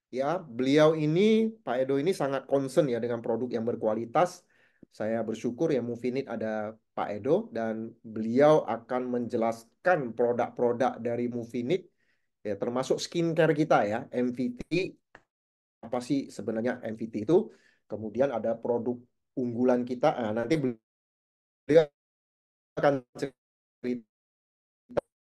Ya, beliau ini, Pak Edo ini sangat concern ya dengan produk yang berkualitas. Saya bersyukur ya Mufinit ada Pak Edo dan beliau akan menjelaskan produk-produk dari Mufinit ya termasuk skincare kita ya, MVT. Apa sih sebenarnya MVT itu? Kemudian ada produk unggulan kita. Nah, nanti beliau akan cerita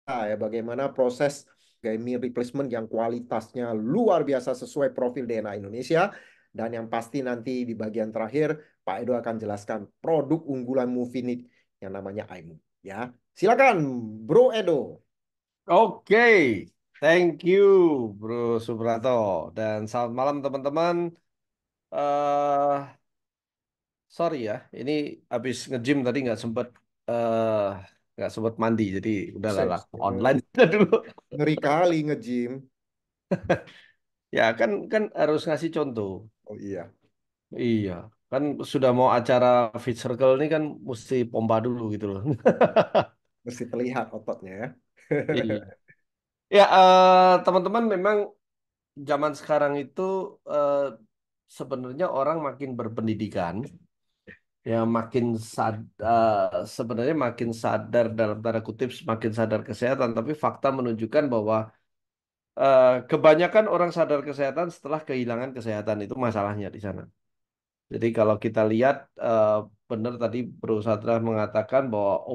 ya bagaimana proses gaming replacement yang kualitasnya luar biasa sesuai profil DNA Indonesia. Dan yang pasti nanti di bagian terakhir Pak Edo akan jelaskan produk unggulan Mufinit yang namanya AIMU. Ya, silakan Bro Edo. Oke, thank you Bro Subrato. Dan selamat malam teman-teman. eh Sorry ya, ini habis nge-gym tadi eh nggak sempat mandi, jadi udah Buset, lah online dulu. ngeri kali nge-gym. Ya kan kan harus ngasih contoh. Oh iya, Iya, kan sudah mau acara Fit Circle ini kan mesti pompa dulu gitu loh. mesti terlihat ototnya ya. Iya. Ya, teman-teman memang zaman sekarang itu eh, sebenarnya orang makin berpendidikan, ya sebenarnya makin sadar dalam tanda kutip semakin sadar kesehatan, tapi fakta menunjukkan bahwa kebanyakan orang sadar kesehatan setelah kehilangan kesehatan itu masalahnya di sana. Jadi kalau kita lihat eh, benar tadi Bro Sadra mengatakan bahwa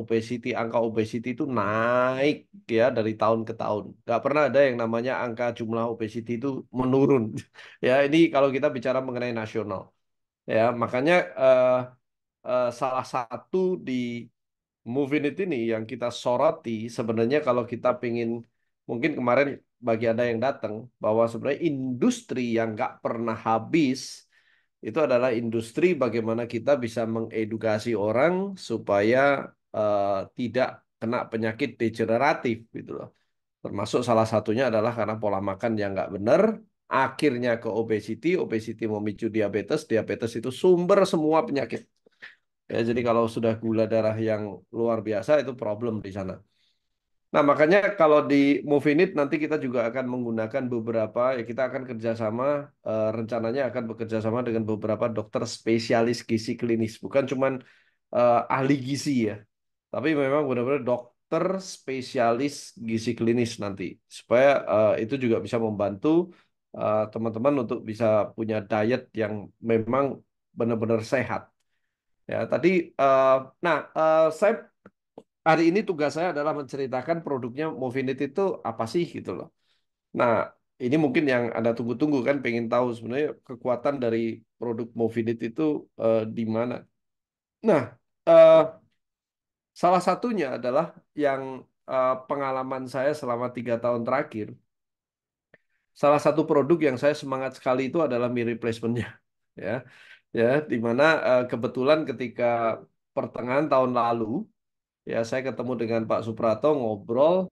angka obesity itu naik ya dari tahun ke tahun. Nggak pernah ada yang namanya angka jumlah obesity itu menurun. Ya ini kalau kita bicara mengenai nasional. Ya makanya salah satu di Move It ini yang kita soroti sebenarnya kalau kita pengen mungkin kemarin bagi ada yang datang bahwa sebenarnya industri yang nggak pernah habis itu adalah industri bagaimana kita bisa mengedukasi orang supaya tidak kena penyakit degeneratif gitu loh. Termasuk salah satunya adalah karena pola makan yang nggak benar, akhirnya ke obesity, obesity memicu diabetes, diabetes itu sumber semua penyakit. Ya, jadi kalau sudah gula darah yang luar biasa itu problem di sana. Nah, makanya kalau di Movinit nanti kita juga akan menggunakan beberapa, ya kita akan kerjasama, rencananya akan bekerja sama dengan beberapa dokter spesialis gizi klinis, bukan cuman ahli gizi ya, tapi memang benar-benar dokter spesialis gizi klinis nanti, supaya itu juga bisa membantu teman-teman untuk bisa punya diet yang memang benar-benar sehat. Ya, tadi, eh, saya hari ini tugas saya adalah menceritakan produknya Movinit itu apa sih gitu loh. Nah, ini mungkin yang Anda tunggu-tunggu kan, pengen tahu sebenarnya kekuatan dari produk Movinit itu di mana. Nah, eh, salah satunya adalah yang pengalaman saya selama 3 tahun terakhir. Salah satu produk yang saya semangat sekali itu adalah meal replacement-nya. Ya, ya, di mana kebetulan ketika pertengahan tahun lalu, ya saya ketemu dengan Pak Suprato ngobrol.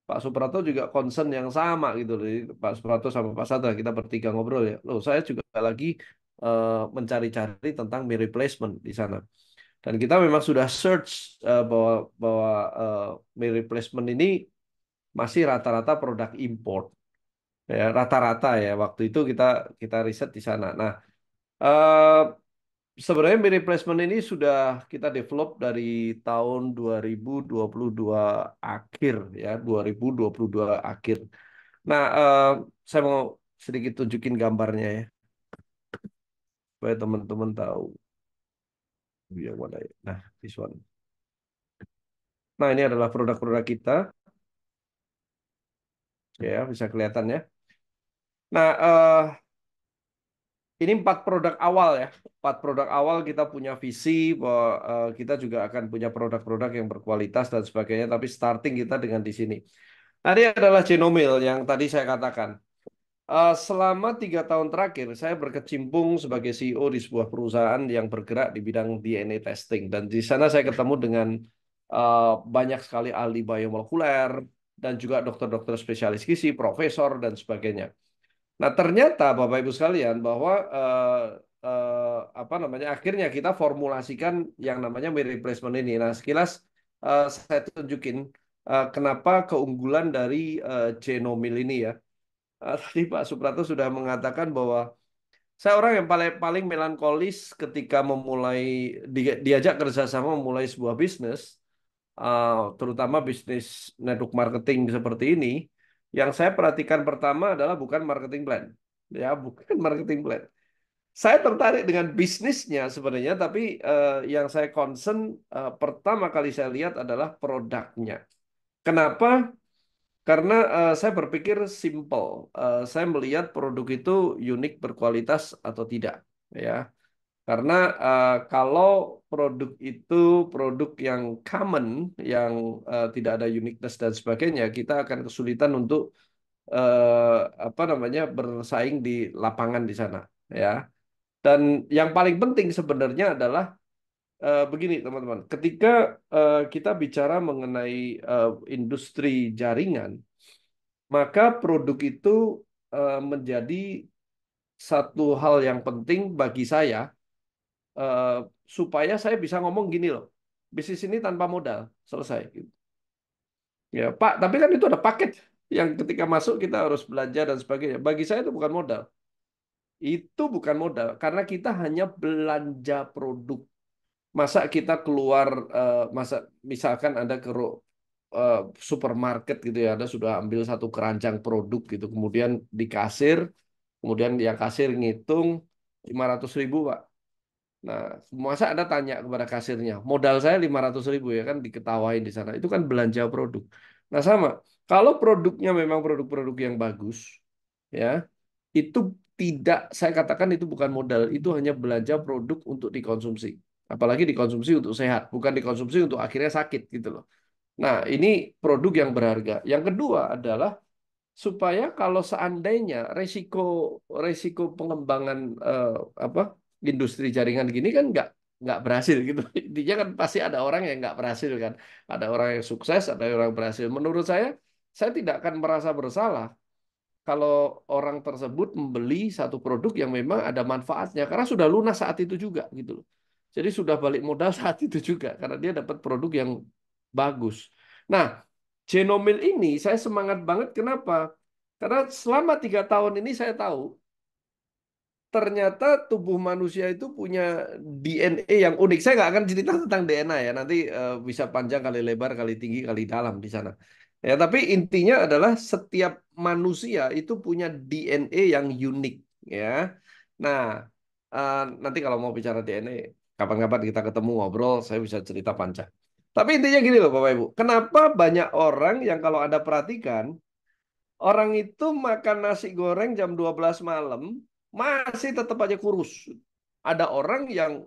Pak Suprato juga concern yang sama gitu loh. Jadi Pak Suprato sama Pak Sadra kita bertiga ngobrol ya. Loh, saya juga lagi mencari-cari tentang meal replacement di sana. Dan kita memang sudah search bahwa bahwa eh, meal replacement ini masih rata-rata produk import. Ya, rata-rata ya. Waktu itu kita kita riset di sana. Nah, eh, sebenarnya meal replacement ini sudah kita develop dari tahun 2022 akhir ya, 2022 akhir. Nah, saya mau sedikit tunjukin gambarnya ya, supaya teman-teman tahu yang mana ya. Nah, this one. Nah, ini adalah produk-produk kita, ya bisa kelihatan ya. Nah, ini 4 produk awal ya. 4 produk awal kita punya visi bahwa kita juga akan punya produk-produk yang berkualitas dan sebagainya. Tapi starting kita dengan di sini. Nah, ini adalah Genomil yang tadi saya katakan. Selama 3 tahun terakhir, saya berkecimpung sebagai CEO di sebuah perusahaan yang bergerak di bidang DNA testing. Dan di sana saya ketemu dengan banyak sekali ahli biomolekuler dan juga dokter-dokter spesialis gizi, profesor, dan sebagainya. Nah, ternyata Bapak Ibu sekalian bahwa apa namanya akhirnya kita formulasikan yang namanya meal replacement ini. Nah, sekilas saya tunjukin kenapa keunggulan dari Genomil ini ya. Tadi Pak Suprapto sudah mengatakan bahwa saya orang yang paling paling melankolis ketika memulai diajak kerjasama memulai sebuah bisnis, terutama bisnis network marketing seperti ini. Yang saya perhatikan pertama adalah bukan marketing plan, ya bukan marketing plan. Saya tertarik dengan bisnisnya sebenarnya, tapi yang saya concern pertama kali saya lihat adalah produknya. Kenapa? Karena saya berpikir simple. Saya melihat produk itu unik, berkualitas atau tidak, ya. Karena kalau produk itu produk yang common, yang tidak ada uniqueness dan sebagainya, kita akan kesulitan untuk apa namanya bersaing di lapangan di sana, ya. Dan yang paling penting sebenarnya adalah begini, teman-teman. Ketika kita bicara mengenai industri jaringan, maka produk itu menjadi satu hal yang penting bagi saya eh, supaya saya bisa ngomong gini loh, bisnis ini tanpa modal, selesai. Ya, Pak, tapi kan itu ada paket yang ketika masuk kita harus belanja dan sebagainya. Bagi saya itu bukan modal. Itu bukan modal, karena kita hanya belanja produk. Masa kita keluar, masa misalkan Anda ke eh, supermarket gitu ya, Anda sudah ambil satu keranjang produk gitu, kemudian di kasir, kemudian yang kasir ngitung 500.000 Pak. Nah, masa Anda tanya kepada kasirnya, modal saya 500.000 ya kan diketawain di sana. Itu kan belanja produk. Nah, sama. Kalau produknya memang produk-produk yang bagus, ya, itu tidak, saya katakan itu bukan modal, itu hanya belanja produk untuk dikonsumsi. Apalagi dikonsumsi untuk sehat, bukan dikonsumsi untuk akhirnya sakit gitu loh. Nah, ini produk yang berharga. Yang kedua adalah supaya kalau seandainya resiko resiko pengembangan apa industri jaringan gini kan nggak berhasil gitu. Intinya kan pasti ada orang yang nggak berhasil kan. Ada orang yang sukses, ada orang yang berhasil. Menurut saya tidak akan merasa bersalah kalau orang tersebut membeli satu produk yang memang ada manfaatnya karena sudah lunas saat itu juga gitu loh. Jadi sudah balik modal saat itu juga karena dia dapat produk yang bagus. Nah, Genomil ini saya semangat banget kenapa? Karena selama 3 tahun ini saya tahu ternyata tubuh manusia itu punya DNA yang unik. Saya nggak akan cerita tentang DNA ya, nanti bisa panjang kali lebar, kali tinggi, kali dalam di sana. Ya, tapi intinya adalah setiap manusia itu punya DNA yang unik, ya. Nah, nanti kalau mau bicara DNA, kapan-kapan kita ketemu ngobrol, saya bisa cerita panjang. Tapi intinya gini loh, Bapak Ibu, kenapa banyak orang yang kalau Anda perhatikan orang itu makan nasi goreng jam 12 malam masih tetap aja kurus. Ada orang yang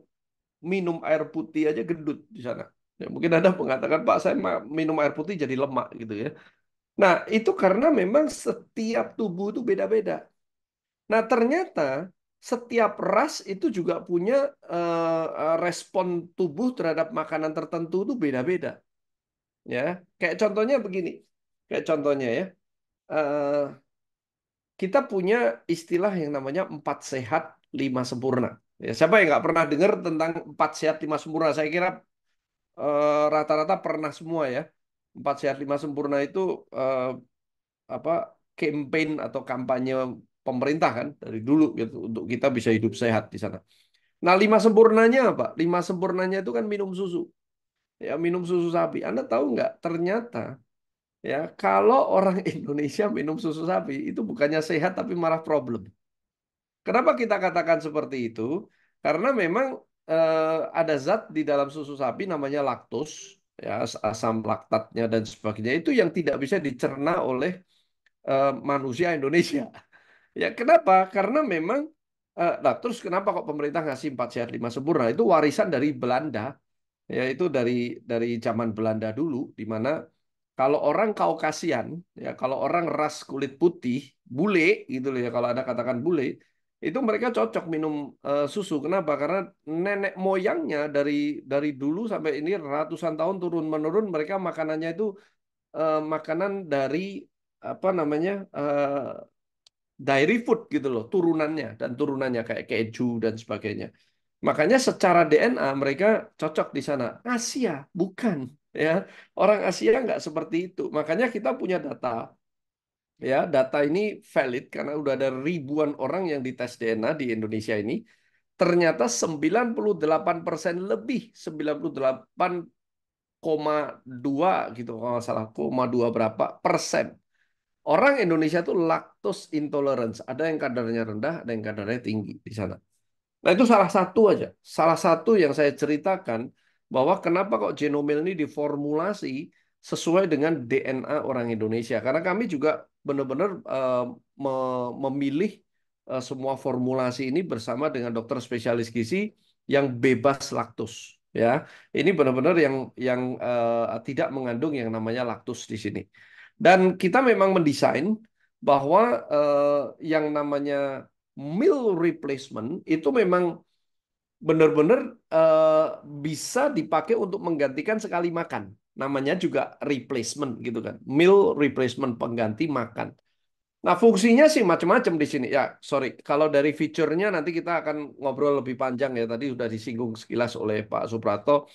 minum air putih aja gendut di sana. Ya, mungkin ada mengatakan, Pak, saya minum air putih jadi lemak gitu ya. Nah, itu karena memang setiap tubuh itu beda-beda. Nah, ternyata setiap ras itu juga punya respon tubuh terhadap makanan tertentu itu beda-beda. Ya, kayak contohnya begini. Kayak contohnya ya. eh, kita punya istilah yang namanya 4 sehat 5 sempurna. Ya, siapa yang nggak pernah dengar tentang 4 sehat 5 sempurna? Saya kira rata-rata pernah semua ya. 4 sehat 5 sempurna itu eh, apa campaign atau kampanye pemerintah kan dari dulu gitu untuk kita bisa hidup sehat di sana. Nah, 5 sempurnanya apa? 5 sempurnanya itu kan minum susu. Ya, minum susu sapi. Anda tahu nggak? Ternyata ya kalau orang Indonesia minum susu sapi itu bukannya sehat tapi malah problem. Kenapa kita katakan seperti itu? Karena memang ada zat di dalam susu sapi namanya laktos, ya asam laktatnya dan sebagainya itu yang tidak bisa dicerna oleh manusia Indonesia. Ya kenapa? Karena memang nah terus kenapa kok pemerintah ngasih 4 sehat 5 sempurna? Itu warisan dari Belanda, ya itu dari zaman Belanda dulu, di mana kalau orang Kaukasian, ya kalau orang ras kulit putih, bule gitu loh ya kalau Anda katakan bule, itu mereka cocok minum susu. Kenapa? Karena nenek moyangnya dari dulu sampai ini ratusan tahun turun menurun mereka makanannya itu makanan dari apa namanya dairy food gitu loh, turunannya dan turunannya kayak keju dan sebagainya. Makanya secara DNA mereka cocok di sana. Asia bukan, ya. Orang Asia nggak seperti itu. Makanya kita punya data Ya, data ini valid karena udah ada ribuan orang yang dites DNA di Indonesia ini. Ternyata 98% lebih, 98,2 gitu kalau nggak salah, 0,2 berapa persen. Orang Indonesia itu lactose intolerance. Ada yang kadarnya rendah, ada yang kadarnya tinggi di sana. Nah, itu salah satu aja. Salah satu yang saya ceritakan bahwa kenapa kok Genomil ini diformulasi sesuai dengan DNA orang Indonesia. Karena kami juga benar-benar memilih semua formulasi ini bersama dengan dokter spesialis gizi yang bebas laktos. Ya, ini benar-benar yang tidak mengandung yang namanya laktos di sini. Dan kita memang mendesain bahwa yang namanya meal replacement itu memang benar-benar eh, bisa dipakai untuk menggantikan sekali makan. Namanya juga replacement gitu kan. Meal replacement, pengganti makan. Nah, fungsinya sih macam-macam di sini. Ya, sorry. Kalau dari fiturnya nanti kita akan ngobrol lebih panjang ya. Tadi sudah disinggung sekilas oleh Pak Suprato.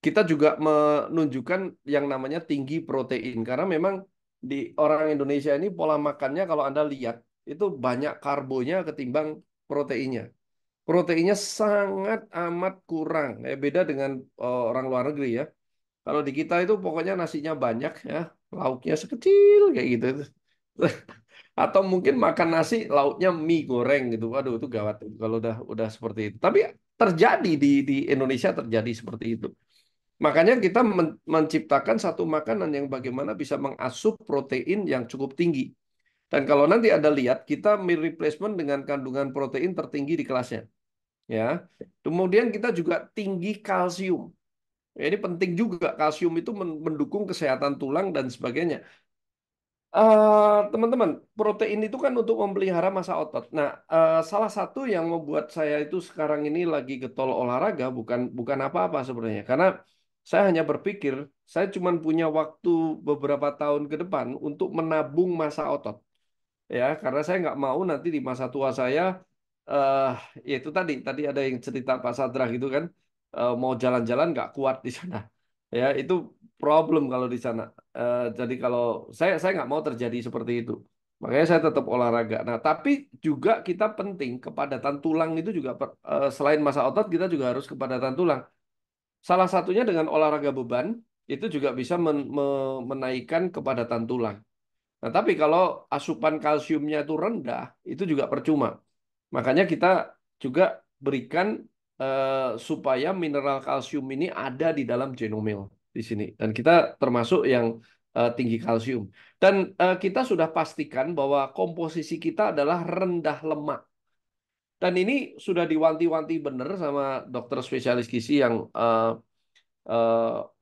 Kita juga menunjukkan yang namanya tinggi protein. Karena memang di orang Indonesia ini pola makannya kalau Anda lihat itu banyak karbonya ketimbang proteinnya. Proteinnya sangat amat kurang. Beda dengan orang luar negeri ya. Kalau di kita itu pokoknya nasinya banyak ya, lauknya sekecil kayak gitu. Atau mungkin makan nasi lauknya mie goreng gitu. Waduh itu gawat tuh kalau udah seperti itu. Tapi terjadi di Indonesia terjadi seperti itu. Makanya kita menciptakan satu makanan yang bagaimana bisa mengasup protein yang cukup tinggi. Dan kalau nanti Anda lihat, kita meal replacement dengan kandungan protein tertinggi di kelasnya. Ya, kemudian kita juga tinggi kalsium. Ya, ini penting juga, kalsium itu mendukung kesehatan tulang dan sebagainya. Teman-teman, protein itu kan untuk memelihara massa otot. Nah, salah satu yang membuat saya itu sekarang ini lagi getol olahraga bukan bukan apa-apa sebenarnya, karena saya hanya berpikir saya cuma punya waktu beberapa tahun ke depan untuk menabung massa otot. Ya, karena saya nggak mau nanti di masa tua saya, eh ya itu tadi ada yang cerita Pak Sadra gitu kan, mau jalan-jalan nggak kuat di sana. Ya, itu problem kalau di sana. Jadi kalau saya nggak mau terjadi seperti itu. Makanya saya tetap olahraga. Nah, tapi juga kita penting kepadatan tulang itu juga selain masa otot kita juga harus kepadatan tulang. Salah satunya dengan olahraga beban itu juga bisa menaikkan kepadatan tulang. Nah, tapi kalau asupan kalsiumnya itu rendah, itu juga percuma. Makanya kita juga berikan supaya mineral kalsium ini ada di dalam Genomil di sini. Dan kita termasuk yang tinggi kalsium. Dan kita sudah pastikan bahwa komposisi kita adalah rendah lemak. Dan ini sudah diwanti-wanti benar sama dokter spesialis gizi yang eh,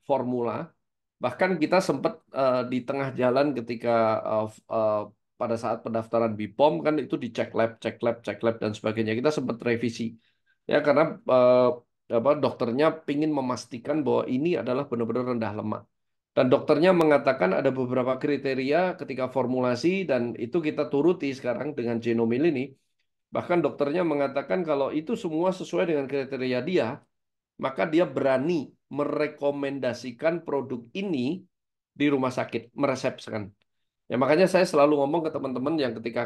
formula. Bahkan kita sempat di tengah jalan ketika eh, eh, pada saat pendaftaran BPOM kan itu dicek lab, cek lab, cek lab dan sebagainya. Kita sempat revisi ya karena dokternya ingin memastikan bahwa ini adalah benar-benar rendah lemak. Dan dokternya mengatakan ada beberapa kriteria ketika formulasi dan itu kita turuti sekarang dengan Genomil ini. Bahkan dokternya mengatakan kalau itu semua sesuai dengan kriteria dia, maka dia berani merekomendasikan produk ini di rumah sakit, meresepsikan. Ya makanya saya selalu ngomong ke teman-teman yang ketika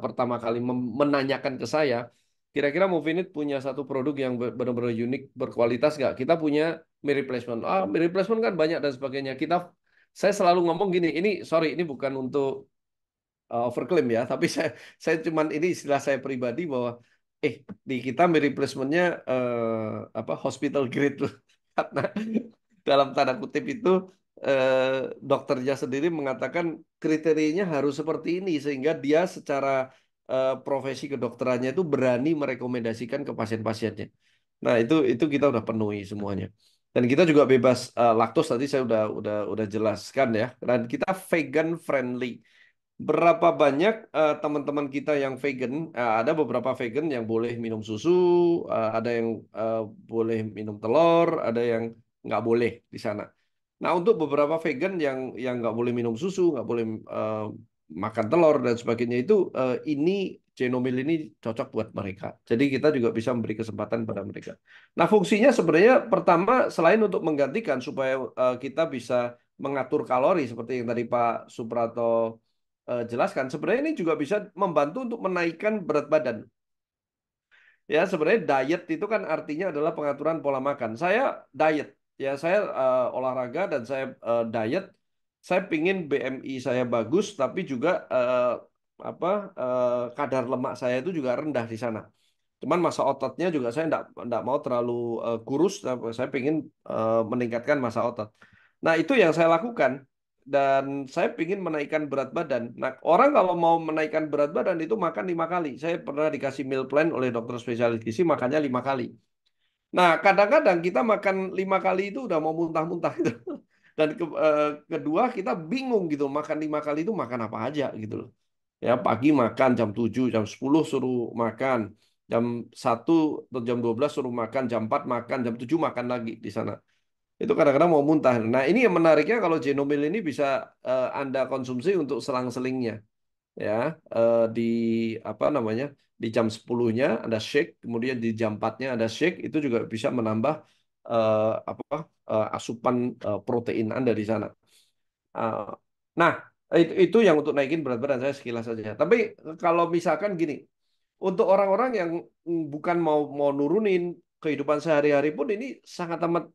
pertama kali menanyakan ke saya, kira-kira Movinit punya satu produk yang benar-benar unik, berkualitas nggak? Kita punya meal replacement. Meal replacement kan banyak dan sebagainya. Saya selalu ngomong gini, ini sorry, ini bukan untuk overclaim ya, tapi saya cuman ini istilah saya pribadi bahwa di kita meal replacementnya apa hospital grade loh. Karena dalam tanda kutip itu dokternya sendiri mengatakan kriterianya harus seperti ini sehingga dia secara profesi kedokterannya itu berani merekomendasikan ke pasien-pasiennya. Nah, itu kita udah penuhi semuanya. Dan kita juga bebas laktos tadi saya udah jelaskan ya. Dan kita vegan friendly. Berapa banyak teman-teman kita yang vegan? Ada beberapa vegan yang boleh minum susu, ada yang boleh minum telur, ada yang nggak boleh di sana. Nah, untuk beberapa vegan yang nggak boleh minum susu, nggak boleh makan telur dan sebagainya itu ini Genomil ini cocok buat mereka. Jadi kita juga bisa memberi kesempatan pada mereka. Nah, fungsinya sebenarnya pertama selain untuk menggantikan supaya kita bisa mengatur kalori seperti yang tadi Pak Suprato jelaskan, sebenarnya ini juga bisa membantu untuk menaikkan berat badan. Ya, sebenarnya diet itu kan artinya adalah pengaturan pola makan. Saya diet, ya saya olahraga dan saya diet. Saya pingin BMI saya bagus, tapi juga apa kadar lemak saya itu juga rendah di sana. Cuman massa ototnya juga saya enggak mau terlalu kurus, tapi saya pingin meningkatkan massa otot. Nah, itu yang saya lakukan. Dan saya pingin menaikkan berat badan. Nah, orang kalau mau menaikkan berat badan itu makan 5 kali. Saya pernah dikasih meal plan oleh dokter spesialis gizi, makannya 5 kali. Nah, kadang-kadang kita makan 5 kali itu udah mau muntah-muntah gitu. Dan kedua kita bingung gitu, makan 5 kali itu makan apa aja gitu loh. Ya, pagi makan jam 7 jam 10 suruh makan. Jam 1 atau jam 12 suruh makan, jam 4 makan, jam 7 makan lagi di sana. Itu kadang-kadang mau muntah. Nah, ini yang menariknya kalau Genomil ini bisa Anda konsumsi untuk selang-selingnya. Ya, di apa namanya? Di jam 10-nya ada shake, kemudian di jam 4-nya ada shake, itu juga bisa menambah apa asupan protein Anda di sana. Uh, nah, itu yang untuk naikin berat badan saya sekilas saja. Tapi kalau misalkan gini, untuk orang-orang yang bukan mau mau nurunin kehidupan sehari-hari pun ini sangat amat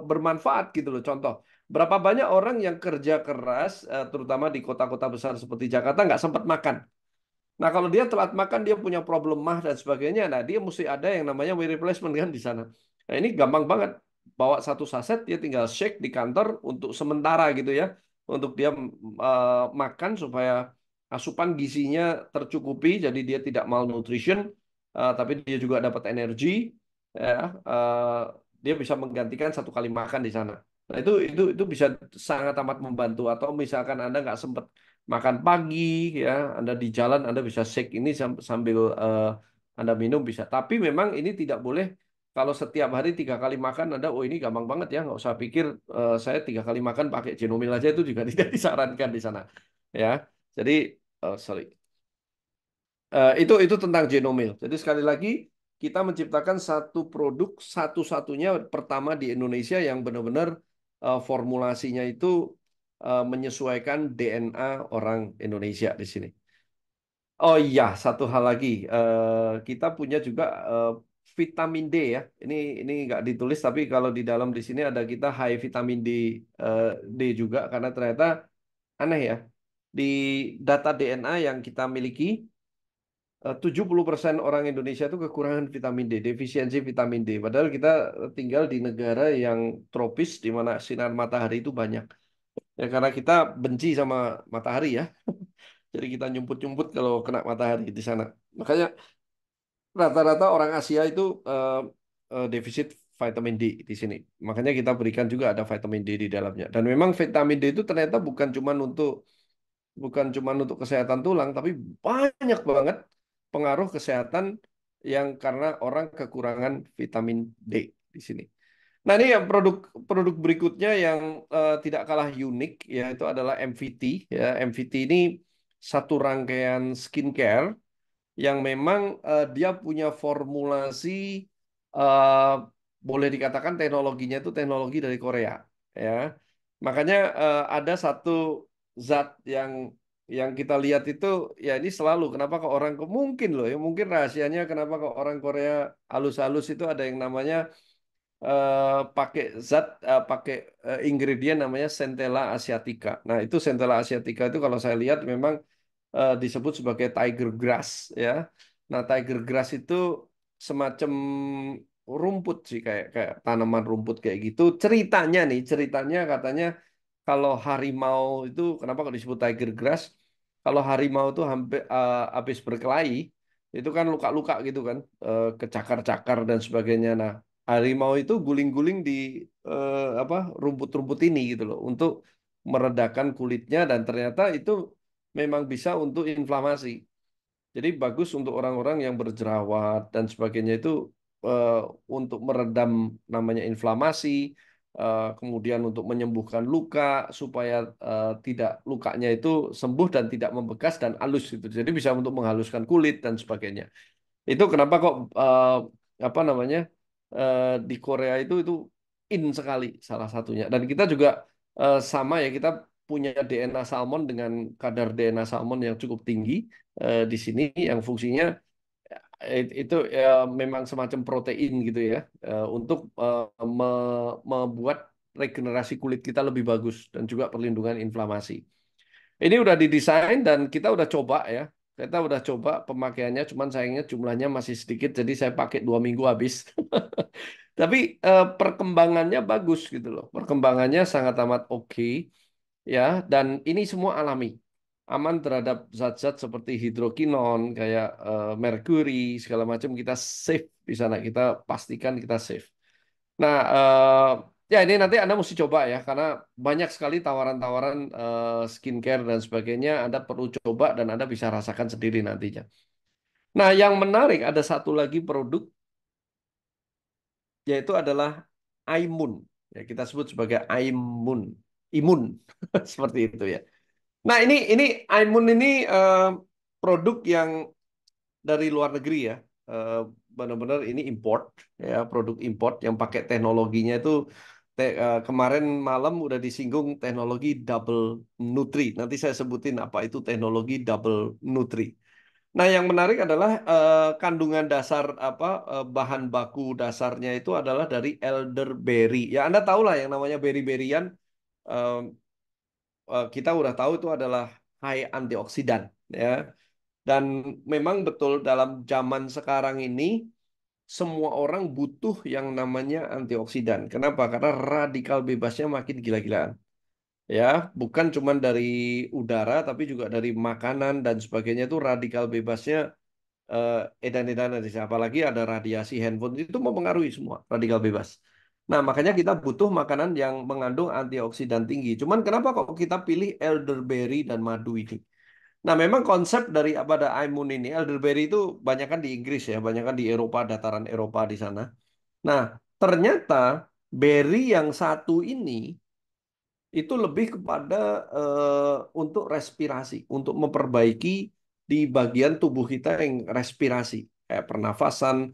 bermanfaat gitu loh. Contoh, berapa banyak orang yang kerja keras, terutama di kota-kota besar seperti Jakarta, nggak sempat makan. Nah, kalau dia telat makan, dia punya problem mah dan sebagainya. Nah, dia mesti ada yang namanya weight replacement kan di sana. Nah, ini gampang banget. Bawa satu saset, dia tinggal shake di kantor untuk sementara gitu ya. Untuk dia makan supaya asupan gizinya tercukupi, jadi dia tidak malnutrition, tapi dia juga dapat energi. Ya, dia bisa menggantikan 1 kali makan di sana. Nah, itu bisa sangat amat membantu. Atau misalkan Anda nggak sempat makan pagi, ya Anda di jalan Anda bisa shake ini sambil Anda minum bisa. Tapi memang ini tidak boleh kalau setiap hari 3 kali makan Anda, oh ini gampang banget ya, nggak usah pikir saya 3 kali makan pakai Genomil aja, itu juga tidak disarankan di sana. Ya, jadi sorry. Itu tentang Genomil. Jadi sekali lagi kita menciptakan satu produk satu-satunya pertama di Indonesia yang benar-benar formulasinya itu menyesuaikan DNA orang Indonesia di sini. Oh iya, satu hal lagi. Kita punya juga vitamin D ya. Ini nggak ditulis tapi kalau di dalam di sini ada kita high vitamin D D juga karena ternyata aneh ya. Di data DNA yang kita miliki 70% orang Indonesia itu kekurangan vitamin D, defisiensi vitamin D. Padahal kita tinggal di negara yang tropis di mana sinar matahari itu banyak. Ya karena kita benci sama matahari ya. Jadi kita nyumput-nyumput kalau kena matahari di sana. Makanya rata-rata orang Asia itu defisit vitamin D di sini. Makanya kita berikan juga ada vitamin D di dalamnya. Dan memang vitamin D itu ternyata bukan cuma untuk kesehatan tulang, tapi banyak banget pengaruh kesehatan yang karena orang kekurangan vitamin D di sini. Nah, ini yang produk berikutnya yang tidak kalah unik, yaitu adalah MVT. Ya, MVT ini satu rangkaian skincare yang memang dia punya formulasi eh, boleh dikatakan teknologinya itu teknologi dari Korea. Ya, makanya ada satu zat yang kita lihat itu ya ini selalu kenapa kok orang mungkin loh ya mungkin rahasianya kenapa kok orang Korea halus-halus itu ada yang namanya pakai ingredient namanya Centella asiatica. Nah, itu Centella asiatica itu kalau saya lihat memang disebut sebagai tiger grass ya. Nah, tiger grass itu semacam rumput sih kayak kayak tanaman rumput kayak gitu. Ceritanya katanya kalau harimau itu kenapa kalau disebut tiger grass? Kalau harimau itu hampir habis berkelahi itu kan luka-luka gitu kan, kecakar-cakar dan sebagainya. Nah, harimau itu guling-guling di apa rumput-rumput ini gitu loh untuk meredakan kulitnya dan ternyata itu memang bisa untuk inflamasi. Jadi bagus untuk orang-orang yang berjerawat dan sebagainya itu eh, untuk meredam namanya inflamasi, kemudian untuk menyembuhkan luka supaya tidak lukanya itu sembuh dan tidak membekas dan halus gitu. Jadi bisa untuk menghaluskan kulit dan sebagainya. Itu kenapa kok apa namanya di Korea itu in sekali salah satunya. Dan kita juga sama ya kita punya DNA salmon dengan kadar DNA salmon yang cukup tinggi di sini yang fungsinya itu ya, memang semacam protein gitu ya untuk membuat regenerasi kulit kita lebih bagus dan juga perlindungan inflamasi. Ini udah didesain dan kita udah coba ya. Kita udah coba pemakaiannya, cuman sayangnya jumlahnya masih sedikit, jadi saya pakai 2 minggu habis. Tapi perkembangannya bagus gitu loh. Perkembangannya sangat amat oke ya. Dan ini semua alami, aman terhadap zat-zat seperti hidrokinon, kayak merkuri segala macam kita save di sana. Kita pastikan kita save. Nah, ya ini nanti Anda mesti coba ya, karena banyak sekali tawaran-tawaran skincare dan sebagainya. Anda perlu coba dan Anda bisa rasakan sendiri nantinya. Nah, yang menarik ada satu lagi produk, yaitu adalah Aimun. Ya, kita sebut sebagai Aimun, imun, seperti itu ya. Nah, ini Aimun ini produk yang dari luar negeri ya. Eh, Benar-benar ini import ya, produk import yang pakai teknologinya itu kemarin malam udah disinggung teknologi double nutri. Nanti saya sebutin apa itu teknologi double nutri. Nah, yang menarik adalah kandungan dasar apa bahan baku dasarnya itu adalah dari elderberry. Ya, Anda tahu lah yang namanya berry-berryan, eh, kita udah tahu itu adalah high antioksidan ya. Dan memang betul dalam zaman sekarang ini semua orang butuh yang namanya antioksidan. Kenapa? Karena radikal bebasnya makin gila-gilaan. Ya, bukan cuma dari udara tapi juga dari makanan dan sebagainya itu radikal bebasnya eh, edan-edanan di sana. Apalagi ada radiasi handphone itu mempengaruhi semua radikal bebas. Nah, makanya kita butuh makanan yang mengandung antioksidan tinggi. Cuman kenapa kok kita pilih elderberry dan madu ini? Nah, memang konsep dari apa ada Aimun ini, elderberry itu banyak kan di Inggris ya, banyak kan di Eropa, dataran Eropa di sana. Nah, ternyata berry yang satu ini itu lebih kepada untuk respirasi, untuk memperbaiki di bagian tubuh kita yang respirasi, kayak pernafasan,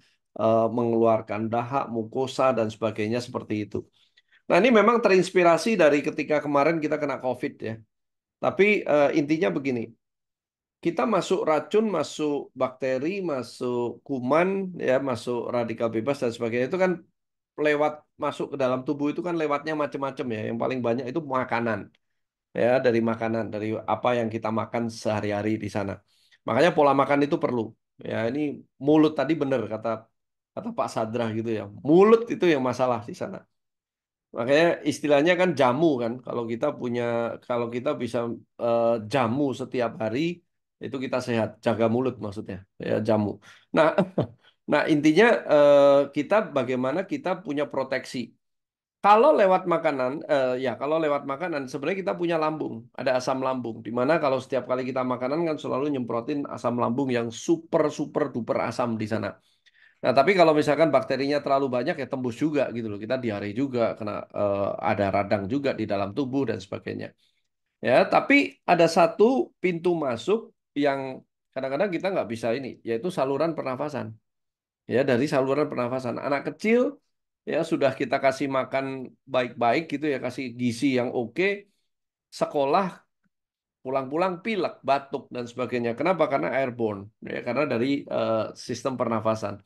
mengeluarkan dahak, mukosa, dan sebagainya seperti itu. Nah, ini memang terinspirasi dari ketika kemarin kita kena COVID ya. Tapi intinya begini, kita masuk racun, masuk bakteri, masuk kuman, ya, masuk radikal bebas dan sebagainya itu kan lewat masuk ke dalam tubuh itu kan lewatnya macam-macam ya. Yang paling banyak itu makanan, ya dari makanan, dari apa yang kita makan sehari-hari di sana. Makanya pola makan itu perlu. Ya, ini mulut tadi benar kata kata Pak Sadra gitu ya. Mulut itu yang masalah di sana. Makanya istilahnya kan jamu kan. Kalau kita bisa jamu setiap hari, itu kita sehat. Jaga mulut maksudnya, ya jamu. Nah, nah intinya kita bagaimana kita punya proteksi. Kalau lewat makanan, ya kalau lewat makanan sebenarnya kita punya lambung, ada asam lambung. Di mana kalau setiap kali kita makanan kan selalu nyemprotin asam lambung yang super super duper asam di sana. Nah, tapi kalau misalkan bakterinya terlalu banyak ya tembus juga gitu loh. Kita diare juga, kena ada radang juga di dalam tubuh dan sebagainya. Ya, tapi ada satu pintu masuk yang kadang-kadang kita nggak bisa ini, yaitu saluran pernafasan. Ya, dari saluran pernafasan. Anak kecil ya sudah kita kasih makan baik-baik gitu ya, kasih gizi yang oke, sekolah pulang-pulang pilek, batuk dan sebagainya. Kenapa? Karena airborne, ya, karena dari sistem pernafasan.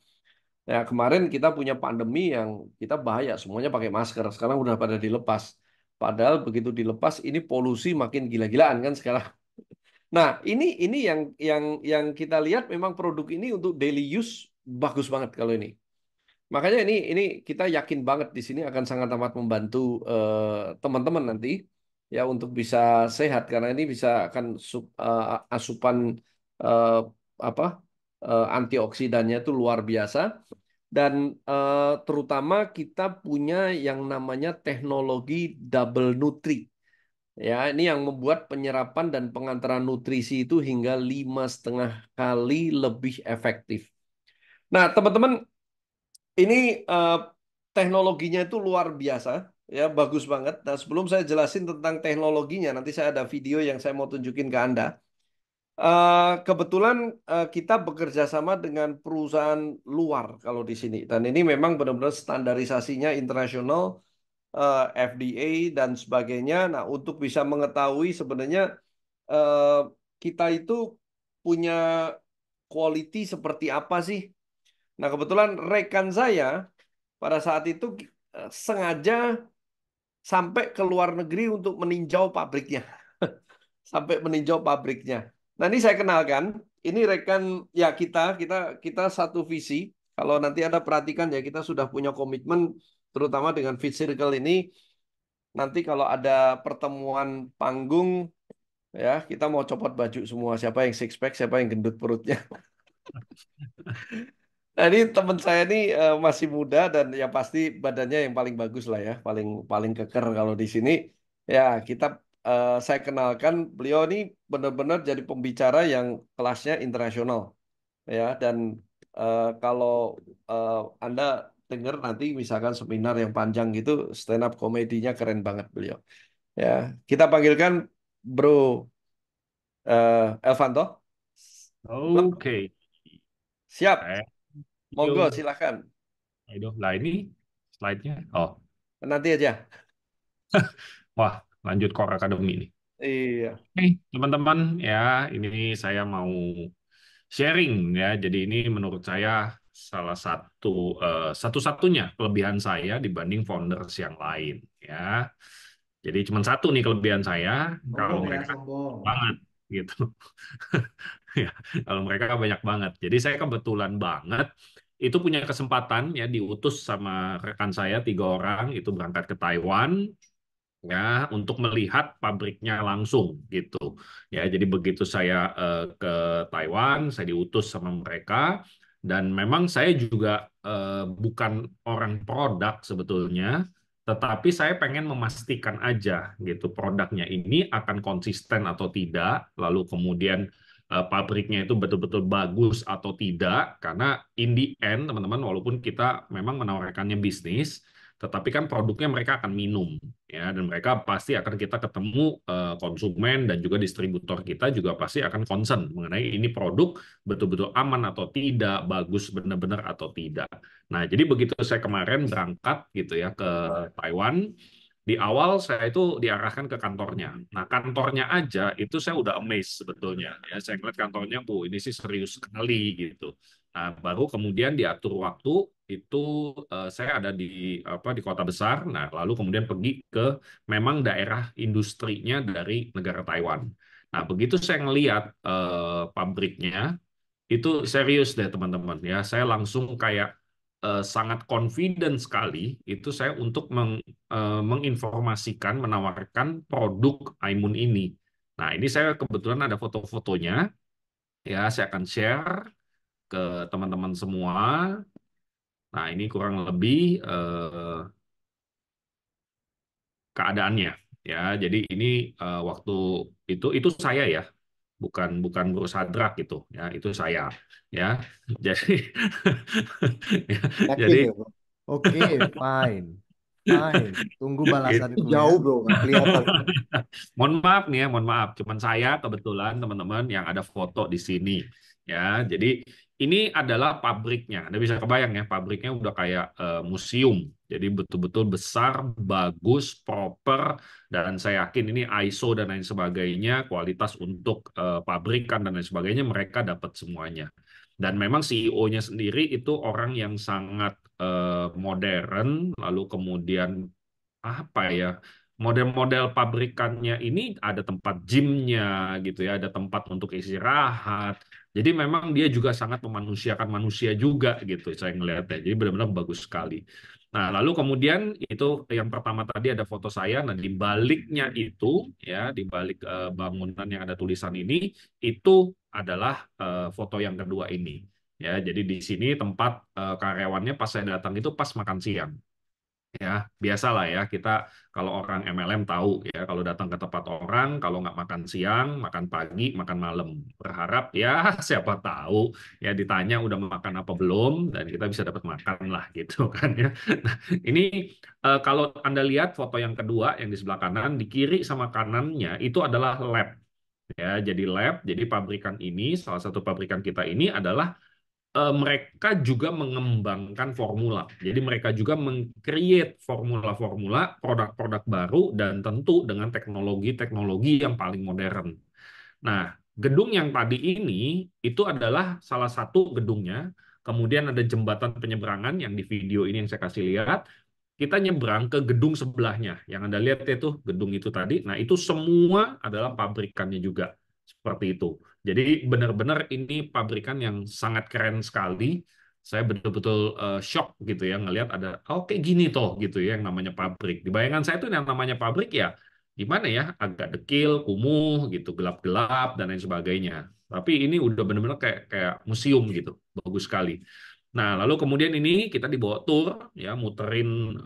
Ya, kemarin kita punya pandemi yang kita bahaya, semuanya pakai masker. Sekarang udah pada dilepas. Padahal begitu dilepas, ini polusi makin gila-gilaan kan sekarang. Nah, ini yang kita lihat memang produk ini untuk daily use bagus banget kalau ini. Makanya ini kita yakin banget di sini akan sangat amat membantu teman-teman nanti ya untuk bisa sehat karena ini bisa akan asupan eh, apa antioksidannya itu luar biasa dan terutama kita punya yang namanya teknologi double nutri. Ya, ini yang membuat penyerapan dan pengantaran nutrisi itu hingga 5,5 kali lebih efektif. Nah, teman-teman, ini eh, teknologinya itu luar biasa, ya bagus banget. Nah, sebelum saya jelasin tentang teknologinya, nanti saya ada video yang saya mau tunjukin ke Anda. Kebetulan kita bekerja sama dengan perusahaan luar kalau di sini, dan ini memang benar-benar standarisasinya internasional FDA dan sebagainya. Nah, untuk bisa mengetahui sebenarnya eh, kita itu punya quality seperti apa sih. Nah, kebetulan rekan saya pada saat itu sengaja sampai ke luar negeri untuk meninjau pabriknya. Sampai meninjau pabriknya. Nah, ini saya kenalkan. Ini rekan ya kita satu visi. Kalau nanti Anda perhatikan ya, kita sudah punya komitmen terutama dengan Fit Circle ini. Nanti kalau ada pertemuan panggung ya, kita mau copot baju semua. Siapa yang six pack, siapa yang gendut perutnya. Nah, ini teman saya ini masih muda dan yang pasti badannya yang paling bagus lah ya, paling paling keker kalau di sini. Ya, kita saya kenalkan beliau ini benar-benar jadi pembicara yang kelasnya internasional ya. Dan kalau eh, Anda dengar nanti misalkan seminar yang panjang gitu, stand up komedinya keren banget beliau. Ya, kita panggilkan Bro Elvanto. Bang, Oke, siap. saya Monggo yuk, silahkan. ayo lah ini slide-nya. Oh, Nanti aja. wah, lanjut Core Academy nih. Iya. Oke, teman-teman, ya ini saya mau sharing ya. Jadi ini menurut saya salah satu satu-satunya kelebihan saya dibanding founders yang lain ya. Jadi cuma satu nih kelebihan saya, kalau Sombong ya, mereka sombong. banget gitu. Ya, kalau mereka banyak banget. Jadi saya kebetulan banget itu punya kesempatan ya diutus sama rekan saya 3 orang itu berangkat ke Taiwan ya untuk melihat pabriknya langsung gitu. Ya, jadi begitu saya ke Taiwan, saya diutus sama mereka dan memang saya juga bukan orang produk sebetulnya, tetapi saya pengen memastikan aja gitu produknya ini akan konsisten atau tidak, lalu kemudian pabriknya itu betul-betul bagus atau tidak, karena in the end teman-teman walaupun kita memang menawarkannya bisnis, tetapi kan produknya mereka akan minum ya dan mereka pasti akan kita ketemu konsumen dan juga distributor kita juga pasti akan concern mengenai ini produk betul-betul aman atau tidak, bagus benar-benar atau tidak. Nah, jadi begitu saya kemarin berangkat gitu ya ke Taiwan, di awal saya itu diarahkan ke kantornya. Nah, kantornya aja itu saya udah amazed sebetulnya. Ya, saya ngeliat kantornya, Bu, ini sih serius sekali gitu. Nah, baru kemudian diatur waktu itu saya ada di apa di kota besar. Nah, lalu kemudian pergi ke memang daerah industrinya dari negara Taiwan. Nah, begitu saya ngelihat pabriknya, itu serius deh teman-teman ya. Saya langsung kayak sangat confident sekali itu saya untuk menginformasikan, menawarkan produk Aimun ini. Nah, ini saya kebetulan ada foto-fotonya ya, saya akan share ke teman-teman semua. Nah, ini kurang lebih keadaannya ya. Jadi ini waktu itu saya ya, bukan bukan Bro Sadrak gitu ya, itu saya ya. Jadi ya, Yakin jadi ya, bro? Oke, fine. Fine. Tunggu Itu balasanku ya. jauh, bro. Nggak kelihatan. mohon maaf nih ya, mohon maaf. Cuman saya kebetulan teman-teman yang ada foto di sini ya. Jadi ini adalah pabriknya. Anda bisa kebayang ya, pabriknya udah kayak museum. Jadi betul-betul besar, bagus, proper, dan saya yakin ini ISO dan lain sebagainya, kualitas untuk pabrikan dan lain sebagainya mereka dapat semuanya. Dan memang CEO-nya sendiri itu orang yang sangat modern, lalu kemudian apa ya model-model pabrikannya ini ada tempat gymnya gitu ya, ada tempat untuk istirahat. Jadi memang dia juga sangat memanusiakan manusia juga gitu saya ngelihatnya. Jadi benar-benar bagus sekali. Nah, lalu kemudian itu yang pertama tadi ada foto saya. Nah, di baliknya itu ya, di balik bangunan yang ada tulisan ini itu adalah foto yang kedua ini. Ya, jadi di sini tempat karyawannya pas saya datang itu pas makan siang. Ya, biasalah ya kita kalau orang MLM tahu ya kalau datang ke tempat orang kalau nggak makan siang, makan pagi, makan malam. Berharap ya siapa tahu ya ditanya udah makan apa belum dan kita bisa dapat makan lah gitu kan ya. Nah, ini kalau Anda lihat foto yang kedua yang di sebelah kanan, di kiri sama kanannya itu adalah lab ya. Jadi lab, jadi pabrikan ini salah satu pabrikan kita ini adalah mereka juga mengembangkan formula. Jadi mereka juga meng-create formula-formula, produk-produk baru, dan tentu dengan teknologi-teknologi yang paling modern. Nah, gedung yang tadi ini itu adalah salah satu gedungnya. Kemudian ada jembatan penyeberangan yang di video ini yang saya kasih lihat. Kita nyebrang ke gedung sebelahnya. Yang Anda lihat itu gedung itu tadi. Nah, itu semua adalah pabrikannya juga. Seperti itu. Jadi benar-benar ini pabrikan yang sangat keren sekali. Saya betul-betul shock gitu ya ngelihat ada oh kayak gini toh gitu ya yang namanya pabrik. Di bayangan saya itu yang namanya pabrik ya gimana ya agak dekil, kumuh gitu, gelap-gelap dan lain sebagainya. Tapi ini udah benar-benar kayak kayak museum gitu, bagus sekali. Nah, lalu kemudian ini kita dibawa tour ya, muterin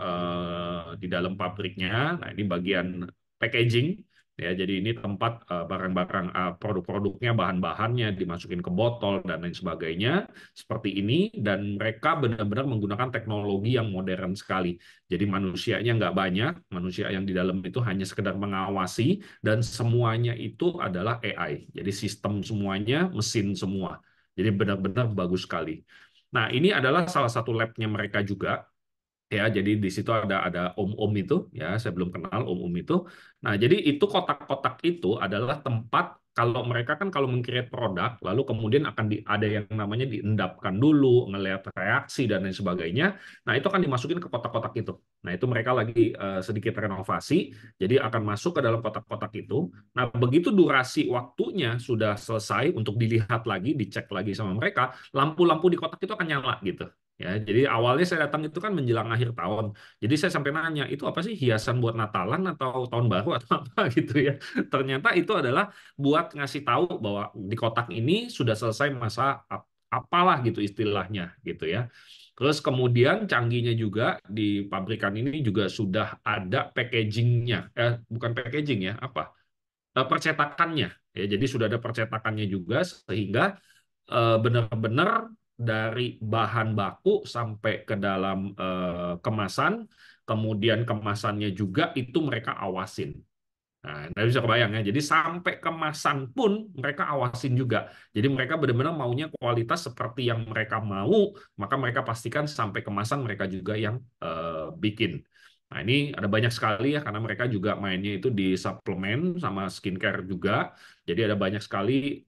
di dalam pabriknya. Nah, ini bagian packaging ya. Jadi ini tempat barang-barang produk-produknya, bahan-bahannya dimasukin ke botol dan lain sebagainya seperti ini. Dan mereka benar-benar menggunakan teknologi yang modern sekali. Jadi manusianya nggak banyak, manusia yang di dalam itu hanya sekedar mengawasi dan semuanya itu adalah AI. Jadi sistem semuanya mesin semua. Jadi benar-benar bagus sekali. Nah, ini adalah salah satu labnya mereka juga ya. Jadi di situ ada om-om itu ya, saya belum kenal om-om itu. Nah, jadi itu kotak-kotak itu adalah tempat kalau mereka kan kalau meng-create produk lalu kemudian akan ada yang namanya diendapkan dulu, ngelihat reaksi dan lain sebagainya. Nah, itu akan dimasukin ke kotak-kotak itu. Nah, itu mereka lagi sedikit renovasi, jadi akan masuk ke dalam kotak-kotak itu. Nah, begitu durasi waktunya sudah selesai untuk dilihat lagi, dicek lagi sama mereka, lampu-lampu di kotak itu akan nyala gitu. Ya, jadi awalnya saya datang itu kan menjelang akhir tahun. Jadi saya sampai nanya, itu apa sih hiasan buat Natalan atau tahun baru atau apa gitu ya. Ternyata itu adalah buat ngasih tahu bahwa di kotak ini sudah selesai masa apalah gitu istilahnya gitu ya. Terus kemudian canggihnya juga di pabrikan ini juga sudah ada packagingnya, bukan packaging ya, apa? Percetakannya. Ya, jadi sudah ada percetakannya juga sehingga benar-benar dari bahan baku sampai ke dalam kemasan, kemudian kemasannya juga itu mereka awasin. Nah, Anda bisa kebayang ya. Jadi sampai kemasan pun mereka awasin juga. Jadi mereka benar-benar maunya kualitas seperti yang mereka mau, maka mereka pastikan sampai kemasan mereka juga yang bikin. Nah, ini ada banyak sekali ya karena mereka juga mainnya itu di suplemen sama skincare juga. Jadi ada banyak sekali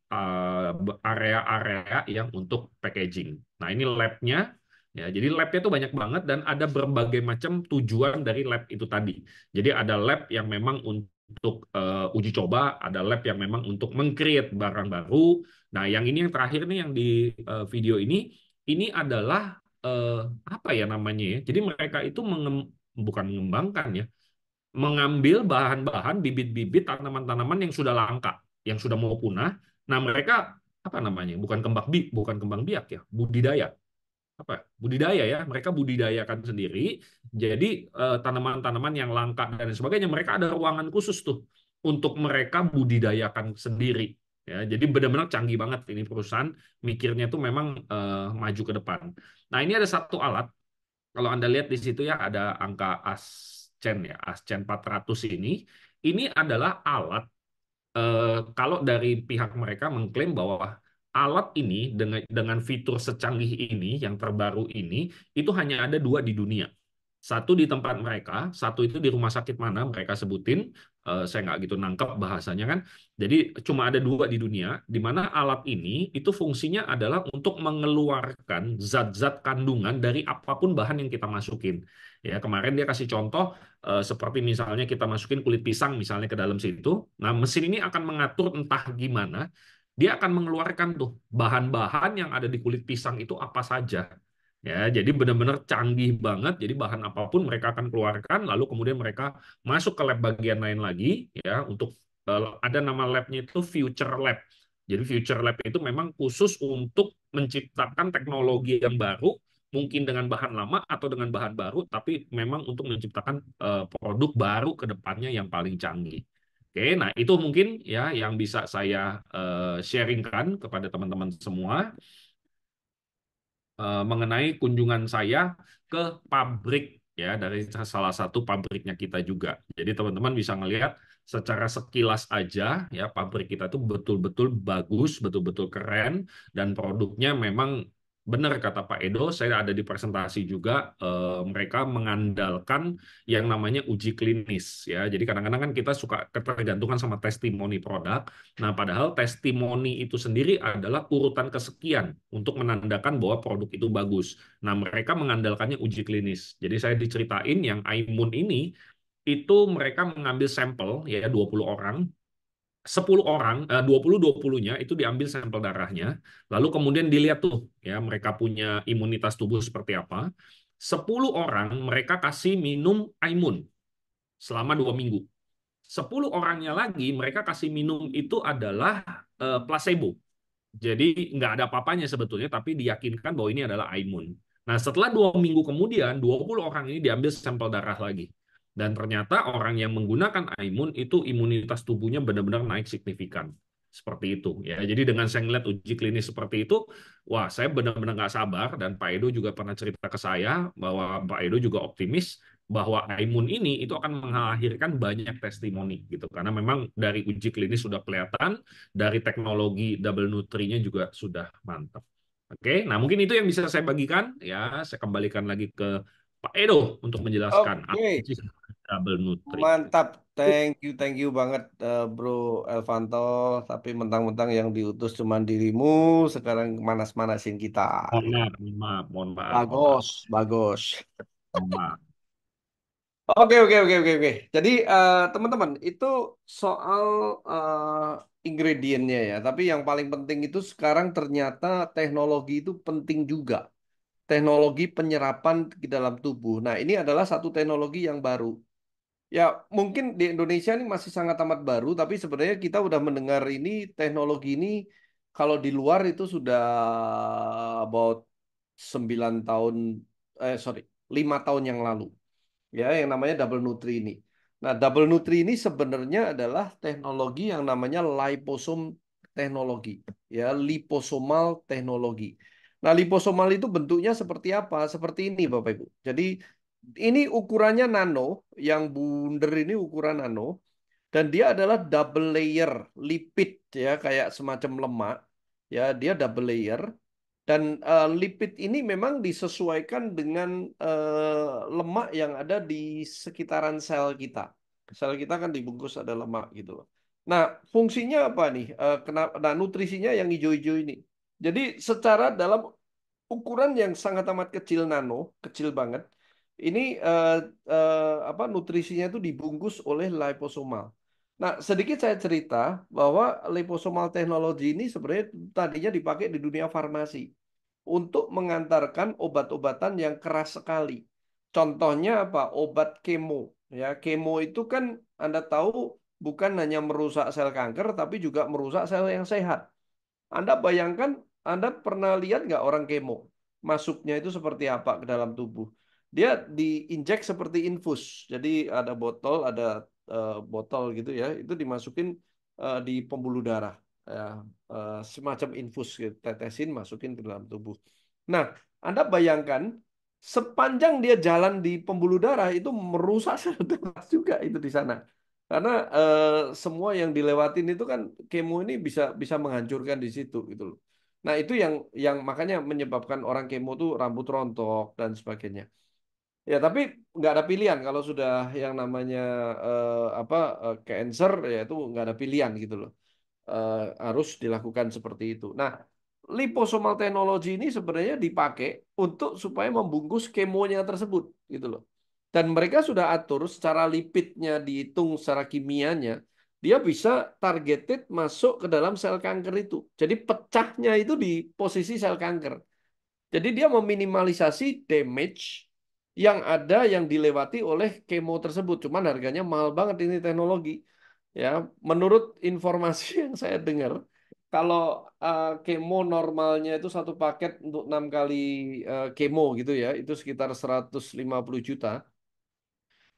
area-area yang untuk packaging. Nah, ini labnya. Ya, jadi labnya itu banyak banget dan ada berbagai macam tujuan dari lab itu tadi. Jadi ada lab yang memang untuk uji coba, ada lab yang memang untuk meng-create barang baru. Nah, yang ini yang terakhir nih yang di video ini adalah apa ya namanya ya? Jadi mereka itu bukan mengembangkan ya, mengambil bahan-bahan bibit-bibit tanaman-tanaman yang sudah langka, yang sudah mau punah. Nah, mereka apa namanya? Bukan kembang biak ya, budidaya apa budidaya ya mereka budidayakan sendiri jadi tanaman-tanaman yang langka dan sebagainya mereka ada ruangan khusus tuh untuk mereka budidayakan sendiri ya jadi benar-benar canggih banget ini perusahaan mikirnya tuh memang maju ke depan. Nah ini ada satu alat kalau Anda lihat di situ ya ada angka ASCEN ya ASCEN 400 ini adalah alat kalau dari pihak mereka mengklaim bahwa alat ini dengan fitur secanggih ini yang terbaru ini itu hanya ada 2 di dunia. Satu di tempat mereka, satu itu di rumah sakit mana mereka sebutin. Saya nggak gitu nangkep bahasanya kan. Jadi cuma ada 2 di dunia, di mana alat ini itu fungsinya adalah untuk mengeluarkan zat-zat kandungan dari apapun bahan yang kita masukin. Ya kemarin dia kasih contoh seperti misalnya kita masukin kulit pisang misalnya ke dalam situ. Nah mesin ini akan mengatur entah gimana, dia akan mengeluarkan tuh bahan-bahan yang ada di kulit pisang itu apa saja. Ya, jadi benar-benar canggih banget. Jadi bahan apapun mereka akan keluarkan, lalu kemudian mereka masuk ke lab bagian lain lagi, ya untuk ada nama labnya itu Future Lab. Jadi Future Lab itu memang khusus untuk menciptakan teknologi yang baru, mungkin dengan bahan lama atau dengan bahan baru, tapi memang untuk menciptakan produk baru ke depannya yang paling canggih. Oke, nah itu mungkin ya yang bisa saya sharingkan kepada teman-teman semua mengenai kunjungan saya ke pabrik ya dari salah satu pabriknya kita juga. Jadi teman-teman bisa ngelihat secara sekilas aja ya pabrik kita tuh betul-betul bagus, betul-betul keren dan produknya memang benar kata Pak Edo, saya ada di presentasi juga, mereka mengandalkan yang namanya uji klinis ya. Jadi kadang-kadang kan kita suka ketergantungan sama testimoni produk. Nah, padahal testimoni itu sendiri adalah urutan kesekian untuk menandakan bahwa produk itu bagus. Nah, mereka mengandalkannya uji klinis. Jadi saya diceritain yang Aimun ini itu mereka mengambil sampel ya 20 orang, 10 orang, 20-20-nya itu diambil sampel darahnya, lalu kemudian dilihat tuh ya mereka punya imunitas tubuh seperti apa. 10 orang mereka kasih minum Aimun selama 2 minggu. 10 orangnya lagi mereka kasih minum itu adalah placebo. Jadi nggak ada apa-apanya sebetulnya, tapi diyakinkan bahwa ini adalah Aimun. Nah, setelah 2 minggu kemudian, 20 orang ini diambil sampel darah lagi. Dan ternyata orang yang menggunakan Aimun itu imunitas tubuhnya benar-benar naik signifikan. Seperti itu ya. Jadi dengan saya ngeliat uji klinis seperti itu, wah saya benar-benar nggak sabar. Dan Pak Edo juga pernah cerita ke saya bahwa Pak Edo juga optimis bahwa Aimun ini itu akan melahirkan banyak testimoni gitu. Karena memang dari uji klinis sudah kelihatan, dari teknologi double nutrinya juga sudah mantap. Oke, nah mungkin itu yang bisa saya bagikan ya. Saya kembalikan lagi ke Pak Edo untuk menjelaskan apa Oke, sih double nutri. mantap. Thank you banget Bro Elvanto. Tapi mentang-mentang yang diutus cuman dirimu, sekarang manas-manasin kita. Mohon maaf, mohon maaf, mohon maaf, mohon maaf, Bagus, bagus. mohon maaf. Oke. Jadi teman-teman itu soal ingredientnya ya. Tapi yang paling penting itu sekarang ternyata teknologi itu penting juga. Teknologi penyerapan di dalam tubuh. Nah, ini adalah satu teknologi yang baru. Ya, mungkin di Indonesia ini masih sangat amat baru, tapi sebenarnya kita udah mendengar ini teknologi ini kalau di luar itu sudah about 9 tahun, sorry, 5 tahun yang lalu. Ya, yang namanya double nutri ini. Nah, double nutri ini sebenarnya adalah teknologi yang namanya liposom teknologi, ya, liposomal teknologi. Nah, liposomal itu bentuknya seperti apa? Seperti ini, Bapak Ibu. Jadi, ini ukurannya nano, yang bundar ini ukuran nano, dan dia adalah double layer lipid, ya, kayak semacam lemak, ya, dia double layer. Dan lipid ini memang disesuaikan dengan lemak yang ada di sekitaran sel kita. Sel kita kan dibungkus ada lemak gitu loh. Nah, fungsinya apa nih? Nah, nutrisinya yang hijau-hijau ini. Jadi secara dalam ukuran yang sangat amat kecil nano, kecil banget. Ini apa nutrisinya itu dibungkus oleh liposomal. Nah, sedikit saya cerita bahwa liposomal teknologi ini sebenarnya tadinya dipakai di dunia farmasi untuk mengantarkan obat-obatan yang keras sekali. Contohnya apa? Obat kemo. Ya, kemo itu kan Anda tahu bukan hanya merusak sel kanker, tapi juga merusak sel yang sehat. Anda bayangkan, Anda pernah lihat nggak orang kemo? Masuknya itu seperti apa ke dalam tubuh? Dia diinjek seperti infus. Jadi ada botol gitu ya, itu dimasukin di pembuluh darah. Ya, semacam infus gitu, tetesin, masukin ke dalam tubuh. Nah, Anda bayangkan, sepanjang dia jalan di pembuluh darah itu merusak sel darah juga itu di sana. Karena semua yang dilewatin itu kan kemo ini bisa bisa menghancurkan di situ gitu loh. Nah, itu yang makanya menyebabkan orang kemo tuh rambut rontok dan sebagainya. Ya, tapi nggak ada pilihan kalau sudah yang namanya apa cancer ya itu nggak ada pilihan gitu loh. Harus dilakukan seperti itu. Nah, liposomal teknologi ini sebenarnya dipakai untuk supaya membungkus kemonya tersebut gitu loh. Dan mereka sudah atur secara lipidnya dihitung secara kimianya, dia bisa targeted masuk ke dalam sel kanker itu. Jadi pecahnya itu di posisi sel kanker. Jadi dia meminimalisasi damage yang ada yang dilewati oleh kemo tersebut. Cuman harganya mahal banget ini teknologi. Ya, menurut informasi yang saya dengar, kalau kemo normalnya itu satu paket untuk 6 kali kemo gitu ya, itu sekitar 150 juta.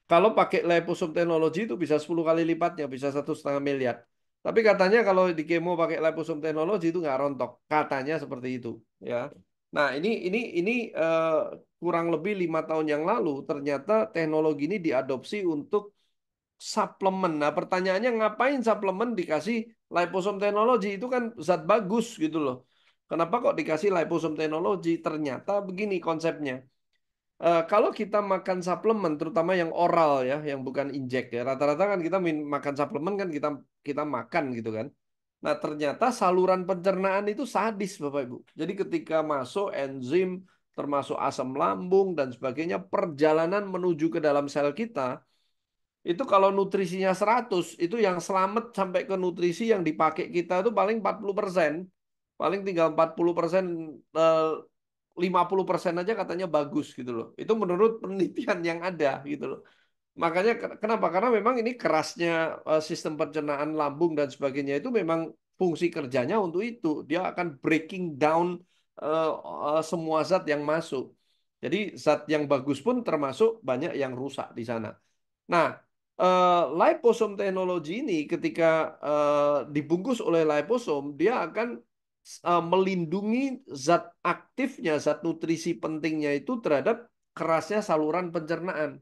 Kalau pakai liposome teknologi itu bisa 10 kali lipatnya, bisa 1,5 miliar. Tapi katanya kalau di kemo pakai liposome teknologi itu nggak rontok, katanya seperti itu, ya. Nah ini kurang lebih 5 tahun yang lalu ternyata teknologi ini diadopsi untuk suplemen. Nah pertanyaannya ngapain suplemen dikasih liposome teknologi itu kan zat bagus gitu loh. Kenapa kok dikasih liposome teknologi? Ternyata begini konsepnya. Kalau kita makan suplemen, terutama yang oral ya, yang bukan injek ya, rata-rata kan kita makan suplemen kan kita kita makan gitu kan. Nah, ternyata saluran pencernaan itu sadis, Bapak Ibu. Jadi ketika masuk enzim, termasuk asam lambung dan sebagainya, perjalanan menuju ke dalam sel kita, itu kalau nutrisinya 100, itu yang selamat sampai ke nutrisi yang dipakai kita itu paling 40%. Paling tinggal 40%, 50% aja katanya bagus gitu loh. Itu menurut penelitian yang ada gitu loh. Makanya kenapa? Karena memang ini kerasnya sistem pencernaan lambung dan sebagainya itu memang fungsi kerjanya untuk itu. Dia akan breaking down semua zat yang masuk. Jadi zat yang bagus pun termasuk banyak yang rusak di sana. Nah, liposome teknologi ini ketika dibungkus oleh liposome, dia akan melindungi zat aktifnya, zat nutrisi pentingnya itu terhadap kerasnya saluran pencernaan.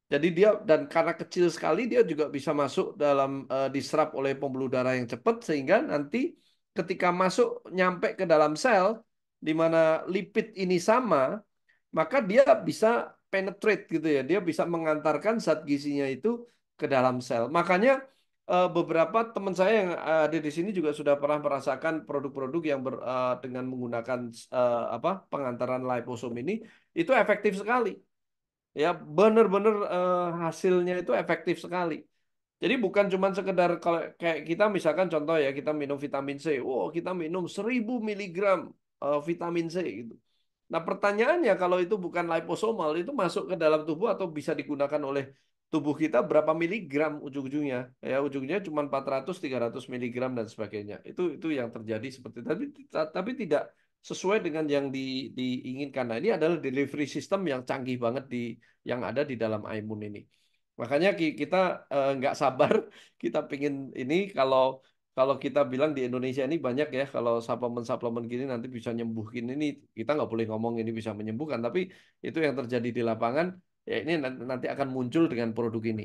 Jadi dia dan karena kecil sekali dia juga bisa masuk dalam diserap oleh pembuluh darah yang cepat sehingga nanti ketika masuk nyampe ke dalam sel di mana lipid ini sama, maka dia bisa penetrate gitu ya. Dia bisa mengantarkan zat gizinya itu ke dalam sel. Makanya beberapa teman saya yang ada di sini juga sudah pernah merasakan produk-produk yang dengan menggunakan apa pengantaran liposome ini itu efektif sekali. Ya, benar-benar hasilnya itu efektif sekali. Jadi bukan cuma sekedar kalau kayak kita misalkan contoh ya kita minum vitamin C, wow kita minum 1000 miligram vitamin C gitu. Nah pertanyaannya kalau itu bukan liposomal itu masuk ke dalam tubuh atau bisa digunakan oleh tubuh kita berapa miligram ujung-ujungnya? Ya ujungnya cuma 400-300 miligram dan sebagainya. Itu yang terjadi seperti itu. Tapi tidak sesuai dengan yang diinginkan. Nah ini adalah delivery system yang canggih banget yang ada di dalam Aimun ini. Makanya kita nggak sabar, kita pingin ini kalau kita bilang di Indonesia ini banyak ya, kalau suplemen-suplemen gini nanti bisa nyembuhin ini, kita nggak boleh ngomong ini bisa menyembuhkan, tapi itu yang terjadi di lapangan, ya ini nanti akan muncul dengan produk ini.